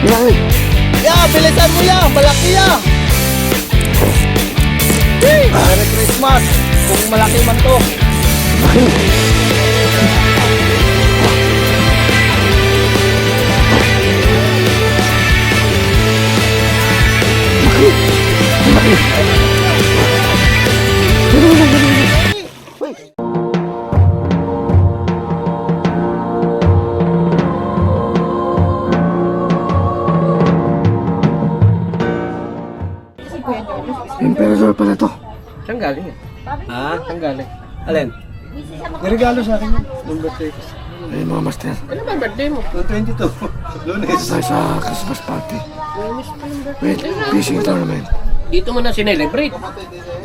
Malaki. Yeah, bilisan mo yan. Malaki yan. Merry Christmas. Kung malaki man to. Emperador pala to. Saan galing eh? Ha? Saan galing? Alin? Regalo sa akin yun. Nung birthday ko. Ayun mga master. Ano ba birthday mo? 22. Lunes. Tayo sa Christmas party. Wait, fishing tournament. Dito mo na sinelebrate.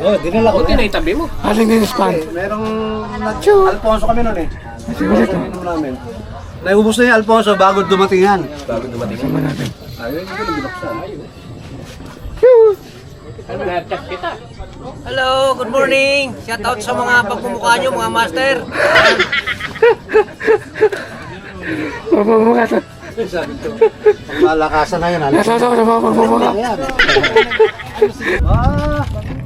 Oh, dinala ko. Buti na itabi mo. Aling din span. Merong Alfonso kami nun eh. Ito ulit to. Inom namin. Naubos na yung Alfonso bago dumating yan. Bago dumating. Sama natin. Ayun, hindi ko na binuksan. Ano na-chat kita? Hello, good morning. Shout out sa mga pagmumukha nyo, mga master. Pagmumukha to. Malakasan na yun. Ito na mga pagmumukha.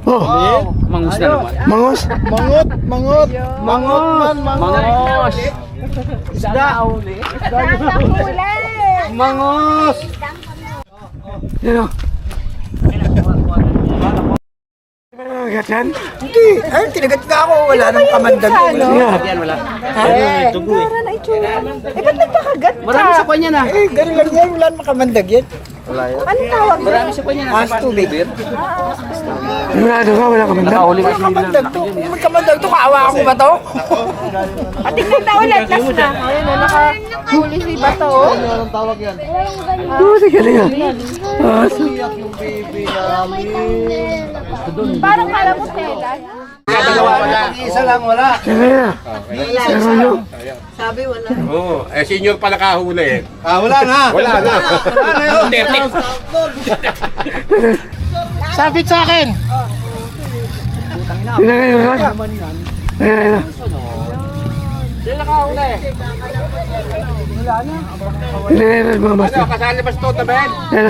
Oh, Mangus na naman. mangus. Mangot! Mangot! Mangot man! Mangos! Isda! Mangos! Yan o. Agad yan? Hindi, ay, tinagat ka ako. Wala nang kamandag ko. Yeah. Yan wala. Para na itsura. Eh, ba't nagpakagat ka? Marami sa kanya na. Eh, ganun lang yan. Wala nang makamandag yan. Anong tawag? Marami sa kanya na. Mas tubig. Sigurado ka, wala ka man daw. Nakahuli Wala kamandag to. Kung may kamandag to, kaawa ako ba to? Patingnan na ulit. Last na. Ayun na, nakahuli si Bato. Anong tawag yan? Oo, sige nga. Parang kala mo tela. Isa lang wala. Sige na. Pero yun. Sabi wala. Oo, senior pa nakahuli. Ah, wala na. Wala na. Wala na yun. Sabit sa akin! Hindi na kayo, Rod. Ayun na. Sila nakahuli. Hindi na kayo, mga master. Kasali ba ito, Ben? Yan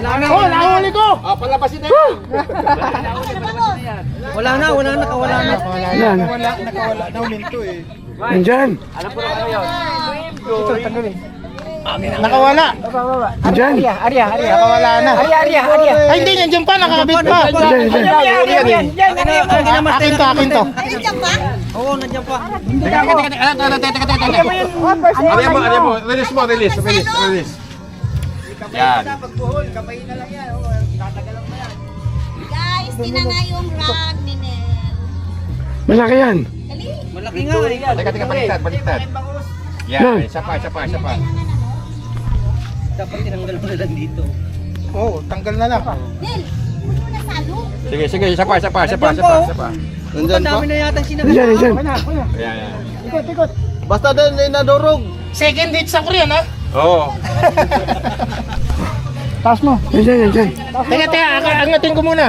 na. Oh, nakahuli ko! Palabasin na Wala na, wala na, wala na. Yan. Nakawala na ulit to eh. Nandyan. Nakawala! Nandyan. Nakawala na. Ay, hindi, nandiyan pa, nakabit pa. Nandyan. Akin to, akin to. Oo, nandiyan pa. Ariyan mo. Release. Yan. Guys, tinanga yung rag ni Nel. Malaki yan. Malaki nga eh. Teka, baliktad. Yan, isa pa. Dapat tinanggal mo na lang dito. Oo, tanggal na lang. Nel, huwag mo na salo. Sige, isa pa. Ang dami na yata Nandyan, sinabi. nandyan. Yan. Basta din nadurog. Second hit sa Korean ha? Oo. Taas mo. Nandyan, nandyan. Teka, angatin ko muna.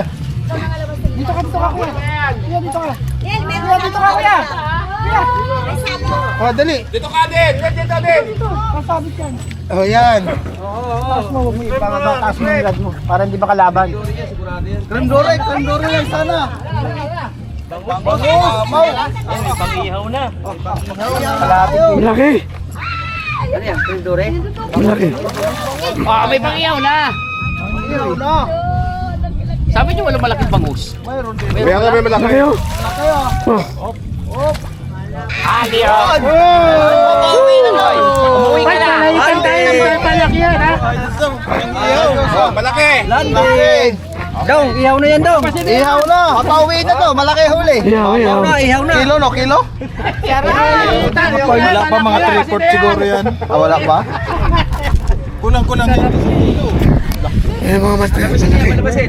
Nel, meron dito ka kuya. May salo. Oh, dali. Dito ka din. Oh, yan. Taas mo, huwag mo ipangaba. Taas mo yung rad mo. Para hindi makalaban. Creme dore lang sana. Malaki. Ano yan? Pindore? Malaki. May pangiyaw na. Sabi niyo walang malaking bangus. Kaya nga may malaki. Malaki oh. Oh. Umuwi ka na. Naitan tayo ng mga palaki yan ha. Malaki. Dong, ihaw na yan dong. Ihaw na. Papauwi na to. Malaki huli. Iyaw, iyaw. Ihaw na. Kilo no? Kilo? Wala pa mga 3/4 siguro yan. Ah, wala pa? Kulang din. Ayan mga master. Malaki.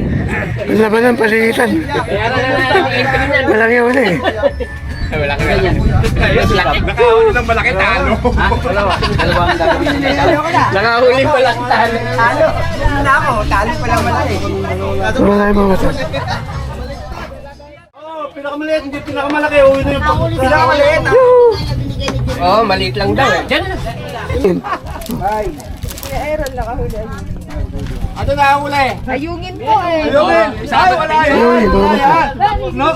Laban ng paligitan. Malaki ulit eh. Malaki ganyan. Nakahuli ng malaki talo. Dalawang gagawin nila. Nakahuli malaki talo. Talo. Ano ako? Talo pa lang malaki. Malaki mga master. Pinakamaliit, hindi pinakamalaki. Uwi na yung Pinakamaliit. Oo, maliit lang daw eh. Diyan na. Ano na ang uli? Ayungin po eh. Isama wala yan. No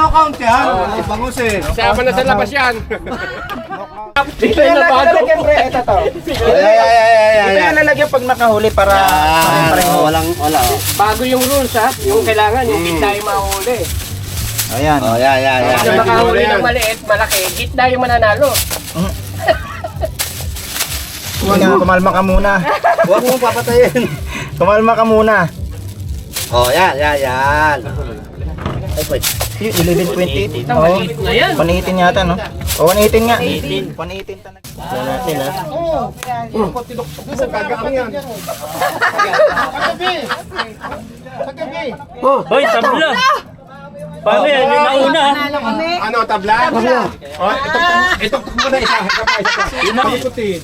count yan. Bangus eh. Isama na sa labas yan. Ito yung lalagyan, pre. Ito to. Ito yung lalagyan pag nakahuli para pareho. Wala. Bago yung rules ha. Yung kailangan, yung gitna yung mahuli. Ayan. Oh, yeah. Kasi makahuli ng maliit, malaki, gitna yung mananalo. Huwag nga, kumalma ka muna. Huwag mong papatayin. Kumalma ka muna. Oh, yan. Ay, wait. 11.28. Ito, maliit na yan. 118 yata, no? O, 118 nga. 118 talaga. Ito natin, ha? Hoy, tabla! Paano yan? Yung nauna. Ano, tabla? Oh, ito muna isa. Yung nakuputi.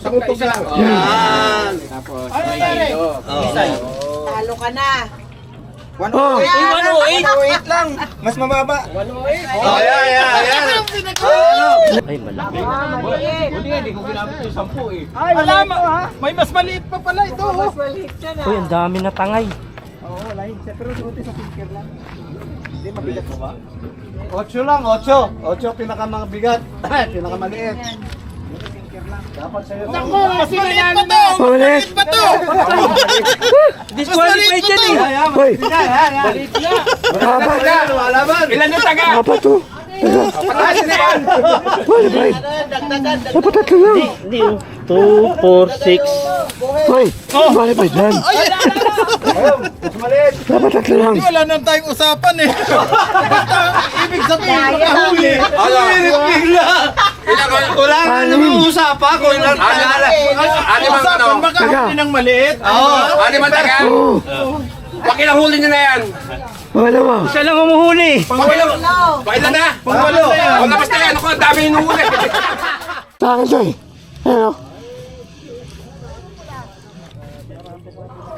Sakutok lang. Yan. Tapos, may kilo. Talo ka na. 108. 108. 108 lang. Mas mababa. Oh, yan. Ay, malaki. May mas maliit pa pala ito. Uy, ang dami na tangay. Oo, lahin siya. Pero buti sa pinker lang. Hindi mabigat mo ba? 8 lang, 8. 8 pinakamabigat. Pinakamaliit. Dapat sa'yo. Naku, mas maliit pa to! Ulit! Disqualified yan eh! Hoy! Lumalaban. Ilan yung taga? Apat to! Patasin na yan! Qualified! Dapat tatlo lang! Hindi oh. 2, 4, 6. Hoy! Qualified yan! Mas maliit. Dapat tatlo lang! Wala nang tayong usapan eh. Ibig sabihin, makahuli. Bigla. Wala nga namang usapan kung ilan pangalan. Ano bang ano? Makahuli ng maliit. Ano bang taga? Oo! Wag ilang huli nyo na yan. Wala mo! Siya lang umuhuli! Pakailan na? Pangwalo. O, labas na yan. Ako, ang dami hinuhuli. Sa akin to eh! Ano?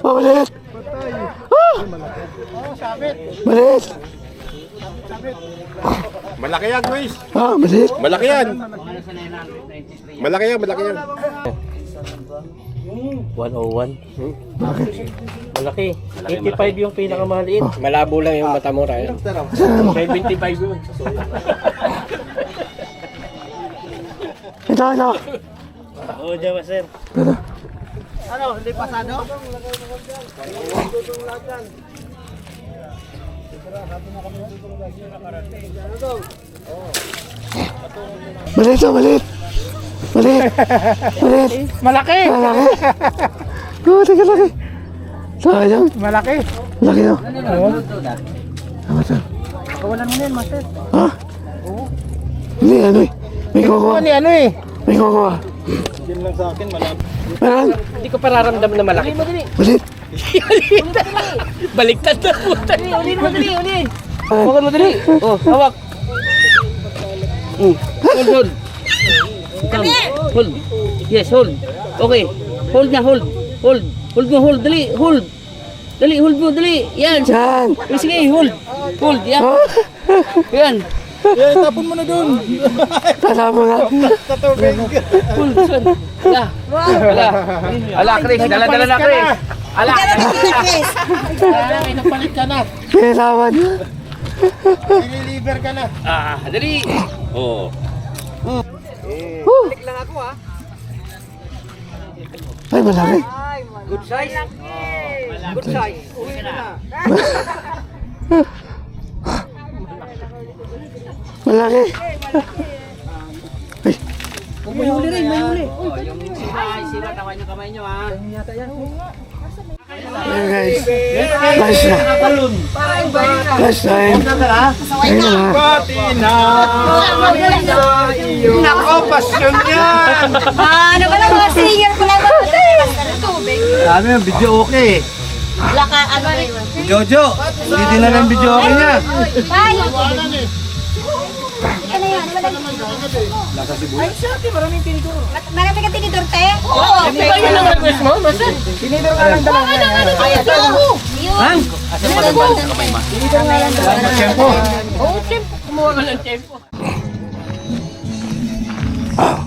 Oh, maliit! Maliit! Malaki yan, Luis. Ah, maliit! Malaki yan. Malaki yan. 101. Bakit? Malaki. 85 yung pinakamaliit. Malabo lang yung mata mo, Ryan. 75 yun. Ito. Oo, Jawa, sir. Maliit to, maliit. Maliit. Malaki. Malaki. Oo, teka laki. Sayang. Malaki. Laki to. Tama to. Kawalan mo na yan, master. Ha? Hindi, ano eh. May kukuha. Ano eh. May kukuha. Yan lang sa akin, malaki. Meron. Hindi ko pararamdam na malaki. Maliit. Baliktad na puta. Huwag mo dali. Oh, hawak. Hold. Come. Hold. Yes, hold. Okay. Hold na, hold. Hold. Hold mo, hold. Dali, hold. Dali, hold mo, dali. Yan. Yan. Sige, hold. Hold, yan. Yan. Yan, tapon mo na doon. Tala mo nga. Hold. Ala. Ala. Ala, Chris. Dala-dala na, Chris. Ala. Napalit ka na. Pinawan. Nililiver ka na. Ah, dali. Oh. Ay, malaki. Good size. Good size. Uwi na. Malaki. May huli rin, may huli. Yung sila, tawan yung kamay nyo, ha? Ayan guys. Last na. Last time. Ayun na nga. Nako, pasyon yan. Ano ba lang mga singer pala mga tubig. Ano yung video okay. Wala ka, ano ba yun? Jojo, hindi na lang video okay niya. Bye! Ano yan? Ay, sorry, maraming tinidor. Marami ka tinidor, te? Oo. Di ba yun ang request mo, Master? Tinidor ka lang dalawa. Ay, ito. Yun. Tinidor nga lang dalawa. Oo, tempo. Kumuha ka ng tempo. Ah.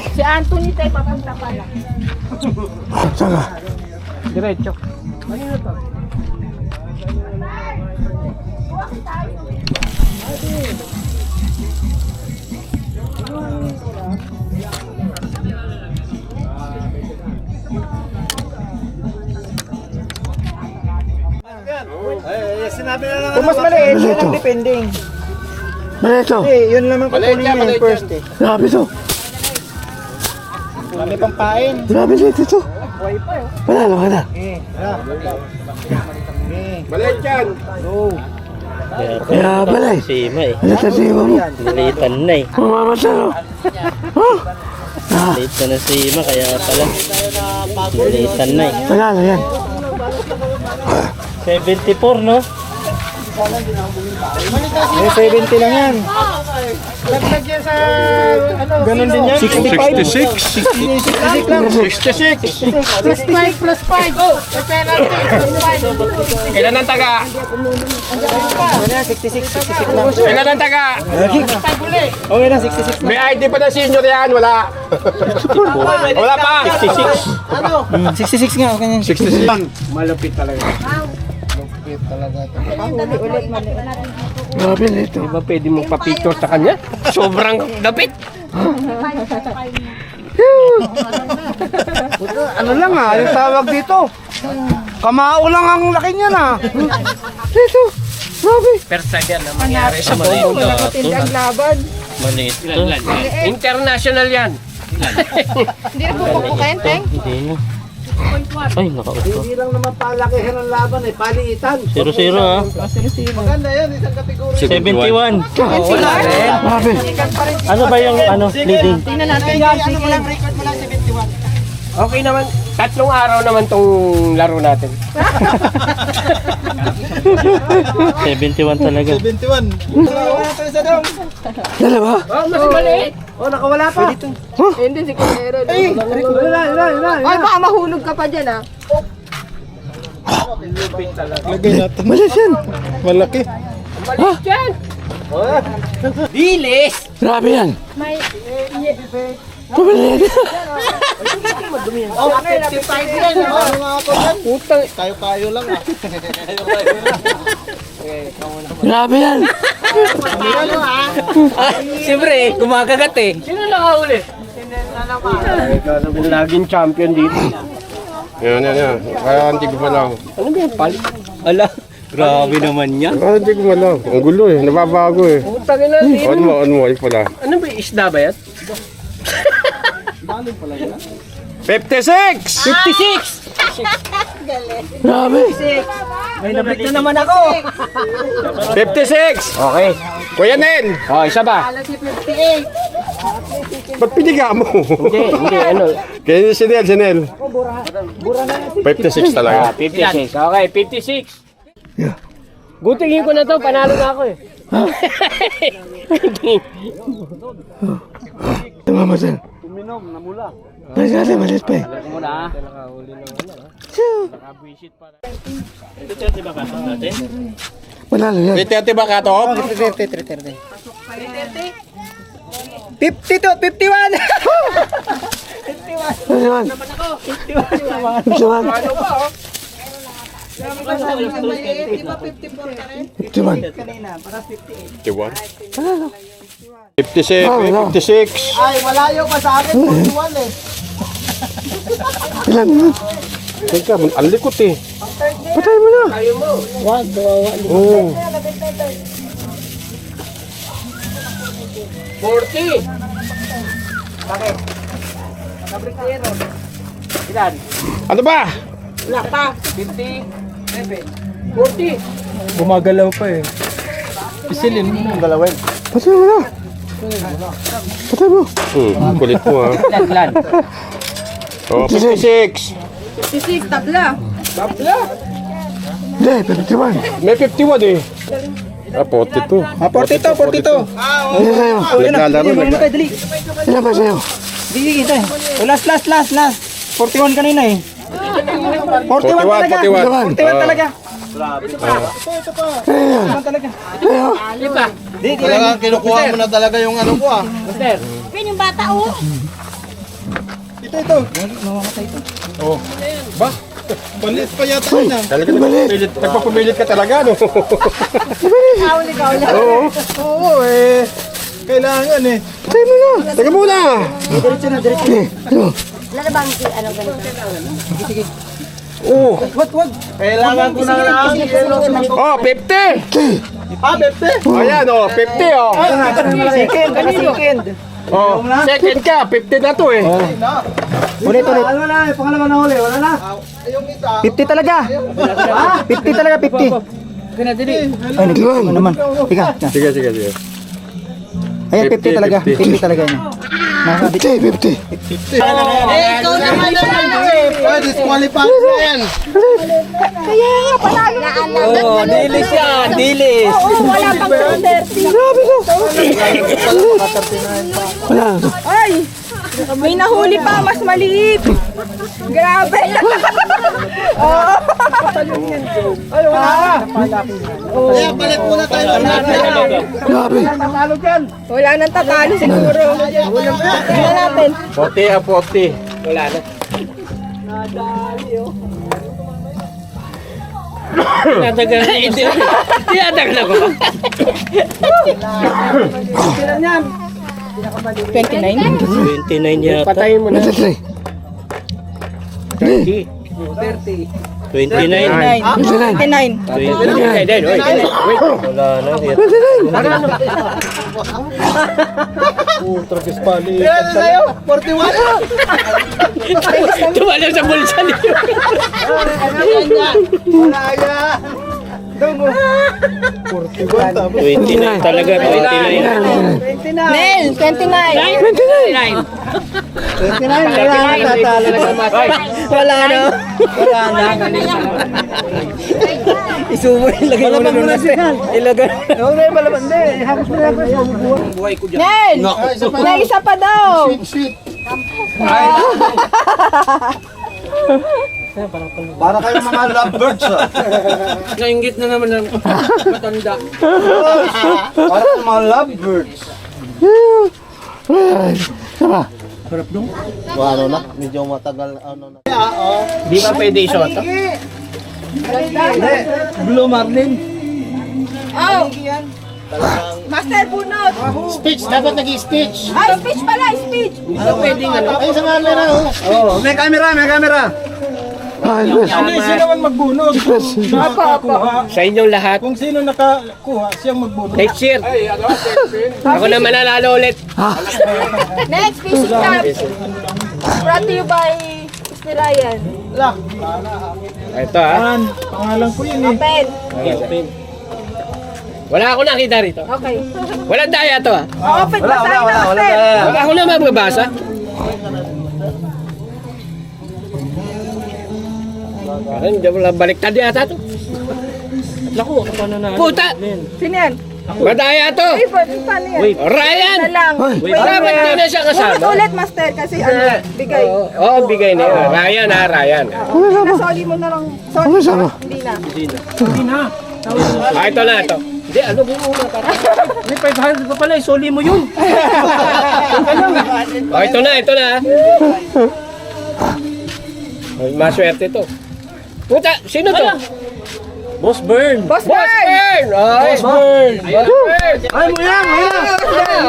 Si Anthony tayo papunta pala. Saka. Diretso. Sinabi na lang. Kung mas maliit, yun ang depending. Malito. Yun naman kukunin niya yung first eh. Grabe to. Kami pang pain. Grabe dito to. Panalo ka na. Maliit yan. Kaya balay. Sima eh. Ano sa sima mo? Nalitan na eh. Mamamatalo. Oh. Ah, Nalitan na sima kaya pala. Nalitan na eh. panalo yan. 74 no? May 70 lang yan. Laglag yan sa ano? Ganun din yan? 65? 66 lang. 66. Plus 5, plus 5. Oh, may penalty. Plus 5. Kailan ang taga? Ano yan? 66 lang. Kailan ang taga? Okay na, 66 lang. May ID pa na senior yan, wala. Wala pa. 66. 66 nga, okay na. 66 lang. Malapit talaga. Grabe dito. Di ba pwede mong papicture sa kanya? Sobrang dapit. Ano lang ah, yung tawag dito. Kamao lang ang laki niya na. Dito. Grabe. Persa yan ang mangyari sa Maliit. Wala matindang laban. Maliit to. International yan. Hindi na pupukukin, Teng. Hindi. Ay, nakaupo. Hindi lang naman palakihan ng laban eh, paliitan. 0-0 ha. Maganda yan, isang kategorya. 71. Grabe. Ano ba yung leading? Tingnan natin yan. Ano mo lang, record mo lang 71. Okay naman. 3 araw naman tong laro natin. 71 talaga. 71. Wala tayo sa dong. Dalawa. Oh, mas maliit. Oh, nakawala pa. Hindi si Kuya Ay, wala. Ay, baka mahulog ka pa dyan ah. Lagay natin. Malis yan. Malaki. Maliit yan. Bilis. Grabe yan. May... Tumaliit. Oh, 55 yan. Putang. Kayo-kayo lang ah. Grabe yan. Siyempre, gumagagat eh. Sino nakahuli? Ikaw na laging champion dito. Yan. Kaya hindi ko malaw. Ano ba yan, pal? Ala, grabe naman yan. Kaya hindi ko malaw. Ang gulo eh. Nababago eh. Putang ina dito. On mo. Ay pala. Ano ba, isda ba yan? 56! 56! Grabe. May nabit na naman ako. 56! Okay. Kuya Nel! Oh, isa ba? Ba't piniga mo? Hindi, ano? Kaya si Nel. 56 talaga. 56. Okay, 56. Yeah. Gutingin ko na to, panalo na ako eh. Namamatalo. Malis natin, malis pa eh. Panalo yan. 30 ba ka to? 30. 50 to, 51. Ano naman? 51. 51. 51. 56. Ay, malayo pa sa akin, 41 eh. Ilan mo? Teka, ang likot eh. Patay mo na. Oo. 40. Ilan? Ano ba? Wala pa. 50. 40. Gumagalaw pa eh. Pisilin mo ng galawin. Patay mo na. Patay mo. Kulit mo ha. Ilan? Oh, 56. 56, tabla. Hindi, 51. May 51 eh. Ah, 42. 42, 42. Hindi sa'yo. Naglalaro. Ilan ba sa'yo? Sige, kita eh. Oh, last. 41 kanina eh. 41 talaga. 41. 41 talaga. Ayan. 41 talaga. Ayan. Di, talaga kinukuha mo na talaga yung ano ko ah. Pin yung bata, oh. Ito. Ba? Balis pa yata Uy, na. Talaga Balit. nagpapumilit ka talaga, no? Kauli. Oo eh. Kailangan eh. Patay mo na. Teka muna! Diretso na. Ito. Wala na bang ano ganito? Oh, Wag. Kailangan ko na lang. oh 50! Ah, Bepte. Ayan, oh, 50, oh. Second. Oh, second ka, 50 na to eh. Ulit. Wala na, pangalawa na huli. Wala na. 50 talaga. 50 talaga, 50. Ay, nagluhan mo naman. Ika. Sige. Ayan, 50 talaga. 50 talaga niya. 50. Ikaw naman Disqualify na yan. Kaya nga, panalo na Oh, dilis yan, dilis. Oo, wala pang 30. Grabe ko. Wala na to. Ay! May nahuli pa, mas maliit. Grabe. Oo. Kaya balik muna tayo. Grabe. Wala nang tatalo siguro. Tingnan natin. 40. Wala na. Tinatagal na. Tinatagal ako. 29? 29 yata. Patayin mo na. 23. 30. 29. 29. 29. Oy. Wala na. Kaya sa'yo, 41. Tumalang sa bulsa niyo. Wala yan. 29 talaga. 29. Nel, 29. 29. 29, wala na. Tatalo na sa mata. Wala na. Isubo, ilagay mo na doon. Ilagay. Oo, may malaban. Hindi, hapos mo na ako. Nel! May isa pa daw. Para kayo mga lovebirds ah. Nainggit na naman ng matanda. Para kayo mga lovebirds. Ay. Sama. Ano na, medyo matagal ano na. Di ba pwede isot? Blue Marlin. Oh! Master Bunot! Speech, dapat nag-speech. Ay, speech pala, speech! Pwedeng ano? Ay, sa camera oh. May camera. Ay, Luis. Sino naman magbunod? Sa inyong lahat. Kung sino nakakuha, siyang magbunod. Next year. Ako na mananalo ulit. Next, fishing cup! Brought to you by Mr. Ryan. Ito ha. Pangalan ko yun eh. Open. Wala ako nakita rito. Okay. Walang daya to ha. Open, basahin na, Master. Wala ako na magbabasa. Parang hindi wala baliktad yata to. Naku, ako pa nanalo. Puta! Sino yan? Madaya to! Ay, paano yan? Ryan! Na lang. Ay. Dapat di na siya Ulit kasama. ulit, Master, kasi ano, bigay. Oo, bigay na yun. Ryan ha, Ryan. Nasoli mo na lang. Ano Sorry, sama? hindi na. Ito na ito. Hindi, ano mo muna para. May 500 pa pala, isoli mo yun. Ito na. Ay, maswerte to. Puta, sino to? Boss Burn. Boss Bird! Burn! Ay, Boss Burn! Ay, mo yan.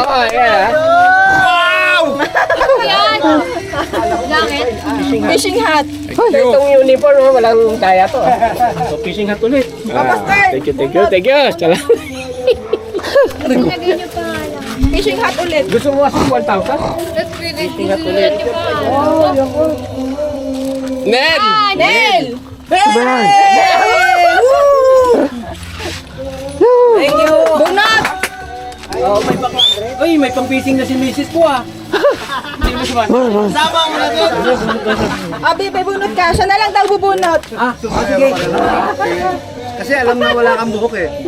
Oh, yeah. Fishing hat. Itong uniform, oh, walang taya to. So, fishing hat ulit. Thank you. Salamat. Fishing hat ulit. Gusto mo kasi 1,000? Fishing hat ulit. Ned! Nel! Bayan. Thank you. Bunot! Ay, may pang-fishing na si Mrs. ko ah. Hindi mo siya. Sama mo na doon. Abi, may bunot ka. Siya na lang daw bubunot. Ah, sige. Kasi alam na wala kang buhok eh. Ay,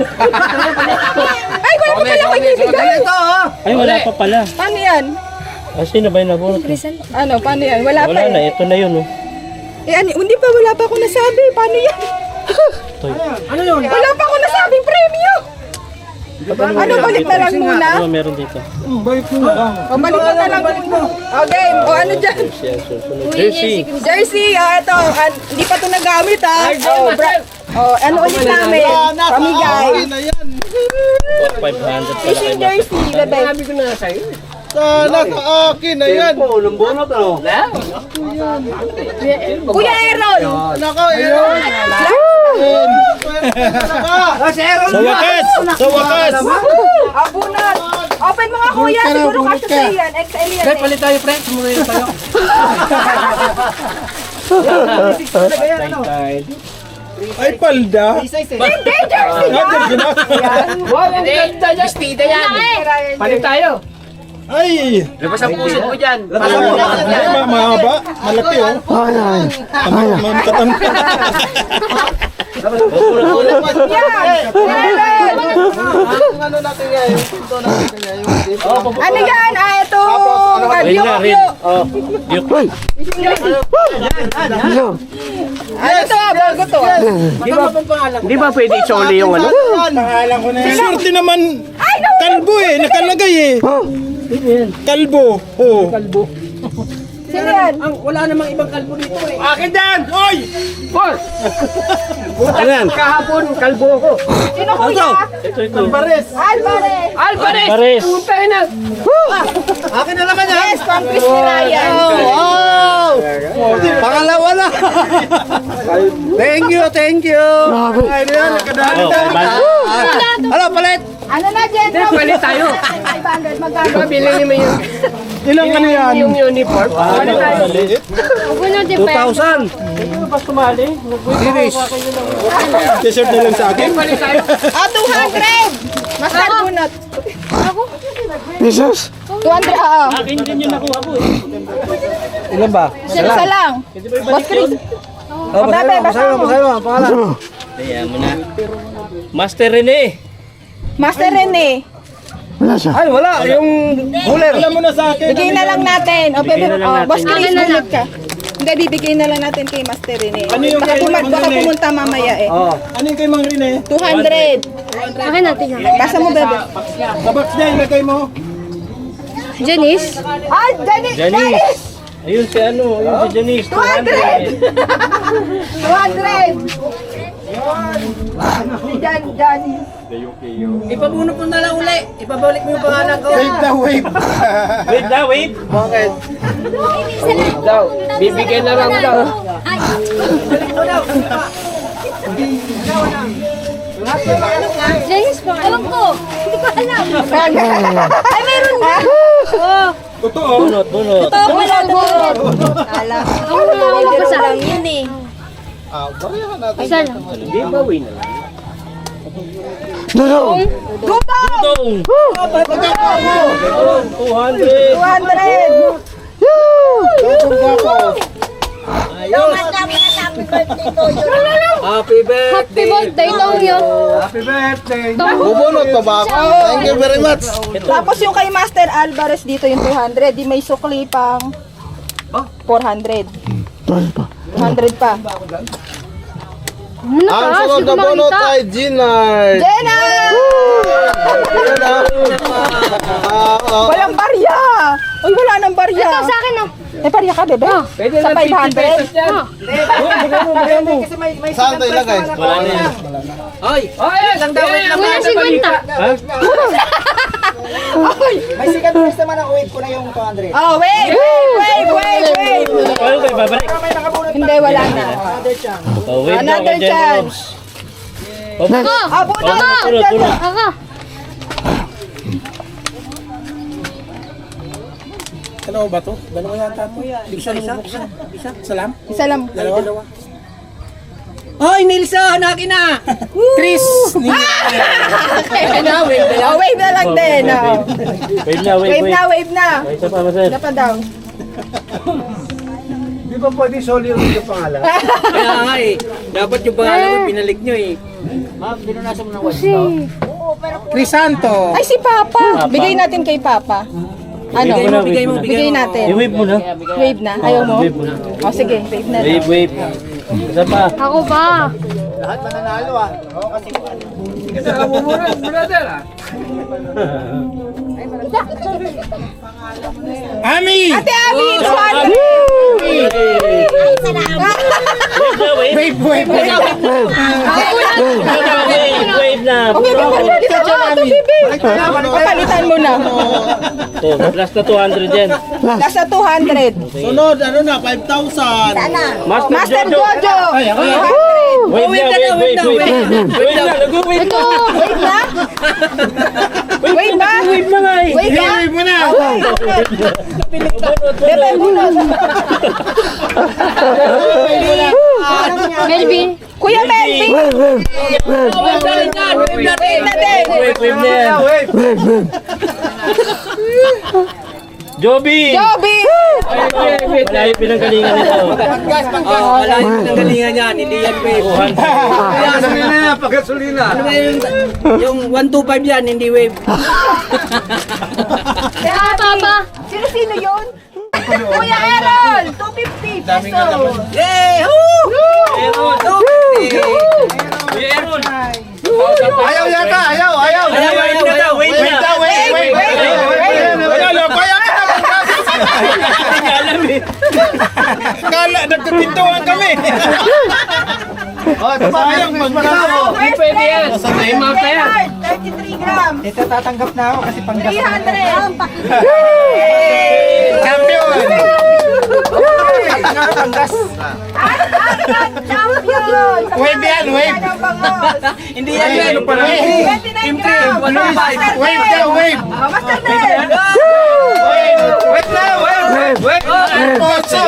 wala pa pala ako ibibigay. Ito oh! Ay, wala pa pala. Paano yan? Ah, sino ba yung nabunot? Ano, paano yan? Wala pa Wala na, eh. ito na yun, oh. Eh, hindi pa, wala pa ako nasabi. Paano yan? Ano yun? Wala pa ako nasabing premyo. Ano, balik na lang muna? Ano meron dito? O, balik na lang muna. Okay, o ano dyan? Yan, susunod. Jersey. Jersey, ito. Hindi pa ito nagamit, ano ulit namin? Pamigay. 500 pala Fishing jersey, bebe. Sana ka-akin na yan! Lumbunot ano? Kuya Aaron! Nako, yun! Sa wakas! Sa wakas! Abunat! Open mga kuya, siguro kasya sa iyan. XL yan eh. Palit tayo, friend. Sumuhin tayo. Ay, palda! Hindi, jersey yan! Bistida yan. Palit tayo. Ay! Labas ang puso mo dyan. Ay, mahaba. Malaki oh. Mamkatan. Ano natin yan? Yung pinto natin yan. Ano yan? Ito! Ayun na rin. Oh, yuk. Ano to? Bago to. Di ba pwede isoli yung ano? Pangalan ko na yan. Swerte naman. Kalbo eh. Nakalagay eh. Kalbo. Oh. Sino yan? Akin yan! Oy! Ano yan? Kahapon, kalbo ko. Sino kuya? Ito. Alvarez! Pares. Akin na naman yan! Yes, Pampis ni Ryan. Wow! Pangalawa na! Thank you, thank you! Ay, yan, nakadaan Oh, na. Ano, palit? Ano na, Jetro? Palit tayo. 500, magkano? Bilhin mo yung Ilang ano yan? yung uniform. Ano tayo? 2,000! Finish! T-shirt na lang sa akin. 200! Mas bunot. Pesos. 200, oo. Akin din yung nakuha ko eh. Ilan ba? Isa lang. Boss Chris. Oh, basahin mo, pangalan. Kaya mo na. Master Rene. Master Rene. Ay, wala, yung huler. Alam mo na sa akin. Bigay na lang natin. O, Bigay na lang natin. Boss Chris, bunot ka. Hindi, bibigay na lang natin kay Master Rene. Ano yung Baka kay Mang baka Rene? pumunta mamaya eh. Oh. Ano yung kay Mang Rene? 200. Akin natin yan. Basa mo, bebe. Sa box niya ilagay mo. Janice? Ah, Janice! Janice. Ayun si ano, yung si Janice. 200! 200! Janice. Ipabuno po na lang uli. Ipabalik mo yung pangalan ko. Wave na wave. Wait na, wait. Bakit? Daw, bibigay na lang daw. Janice pa. Ewan ko. Hindi ko alam. Ay, meron na. Totoo. Bunot. Bunot. Kala. Ako basta lang yun eh. Isa lang. Hindi, bawi na lang. Gutong! Dong. 200. 200! Happy birthday! Happy birthday, Tongyo. Happy birthday! Bubunot pa ba ako? Thank you very much! Tapos yung kay Master Alvarez dito yung 200, di may sukli pang 400. 200 pa. Ano Ang ka? sunod na bunot ay Ginard! Jenna! Walang barya! Uy, wala nang barya. Ito sa akin, oh. May barya ka, bebe? Sa 500? Saan tayo ilagay? Wala na yan. Isang dawit lang. Wala 50. May second first naman ang wave ko na yung 200. Oh, wave! Paano kayo babalik? Hindi, wala na. Oh, wait na. Another chance. Ah, bunot! Punot. Ako. Ano ba to? Dalawa yata to. Isa. Salam. Isa lang. Hoy, Nilsa! Hanaki na! Chris! Oh, wave na lang din. Oh. Wait na, wait. Wave na. Wait na pa, Master. Wala pa daw. Di ba pwede Solio yung pangalan? Kaya nga eh. Dapat yung pangalan ko pinalik nyo eh. Ma'am, pinunasan mo ng white daw. Crisanto. Ay, si Papa. Bigay natin kay Papa. Ano? Bigay natin. I-wave mo na. Wave na. Ayaw mo? O, sige. Wave na. Wave. Isa pa. Ako ba? Ami! Ate Abby, 200! Wave! Wave na. Papalitan mo na. Oh, plus na 200 yan. Last na 200. Sunod, ano na, 5,000. Master Jojo! Wave na. Wave na. Wave na? Wave na? Wave na nga eh. Wave na? Wave mo na! Bebe muna. Melvin. Kuya Melvin! Wave na rin yan! Wave na rin! Wave na din! Wave na yan. Joby! Joby! Wala yung pinanggalingan nito. Wala yung pinanggalingan yan, hindi yan wave. Pagasolina! Ano ba yung 125 yan, hindi wave. Kaya Papa. Sino yun? Kuya Aaron! 250 pesos! Yay! Aaron! Aaron! Ayaw yata! Ayaw! Wave na daw! Wave na! Kala, nagkapintuan kami! Sayang, magmanaw! Hindi pwede yan. May map na yan. 33 grams! Ito tatanggap na ako kasi panggas. 300! Champion! Panggas. Champion! Wave yan, wave! Hindi yan wave! 29 grams! Wave ka, wave! Master Del! Wave na, wave! Alfonso!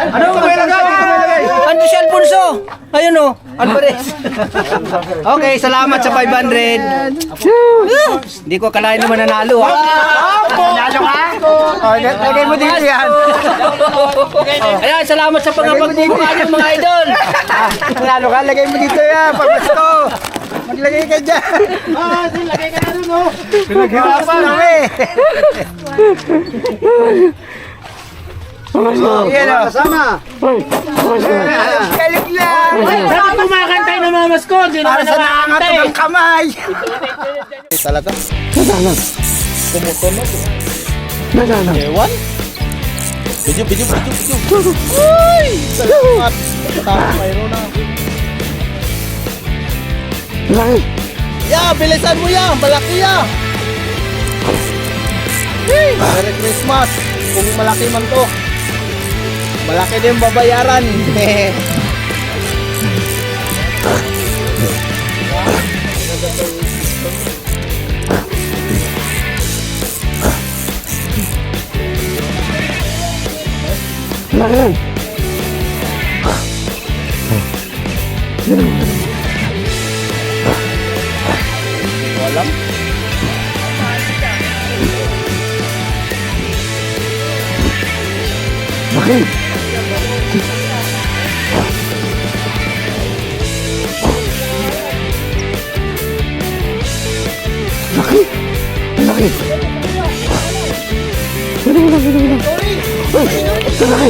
Ano ba ilagay? Ano si Alfonso? Ayun o, Alvarez. Okay, salamat sa 500. Hindi ko akalain naman nanalo ha. Nanalo ka? O, lagay mo dito yan. Ayan, salamat sa pangapagbubukan ng mga idol. Nanalo ka, lagay mo dito yan. Pagbasto. Maglagay ka dyan. Lagay ka na dun, oh! Pinaghirapan kami. Yan o. Kasama. Galit lang. Dapat kumakantay ng mamas ko. Hindi naman Para sa nakakatog ang kamay. Talaga? Ewan? Video. Uy! Salamat! Tama, mayroon na. Ya, bilisan mo yan! Malaki yan! Merry Christmas! Kung malaki man to. Malaki din babayaran. Walang.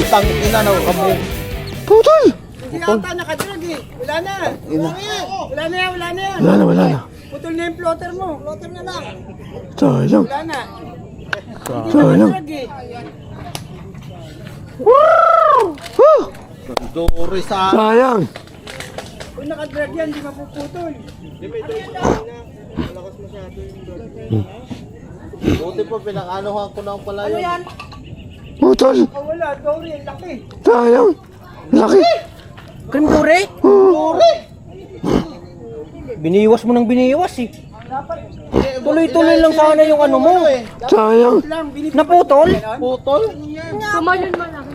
Tang ina na kamo. Yata nakadrag eh. Wala na. Wala na yan. Wala na. Putol na yung plotter mo. Plotter na lang. Sayang. Wala na. Sayang. Nakadrag eh. Dori sa... Sayang. Kung nakadrag yan, di mapuputol. Buti pa pinakanohan ko ng pala yun. Yan. Putol. Oh, wala. Dory, laki. Sayang. Laki. Krimdure? Dori! Biniwas mo ng biniwas eh. Tuloy-tuloy lang sana yung ano mo. Sayang. Naputol? Putol? Kumayon malaki.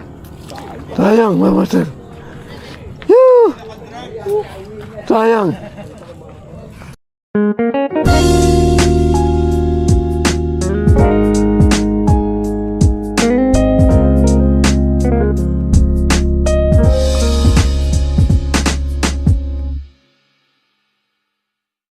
Sayang, Mama Sir. Yoo! Sayang.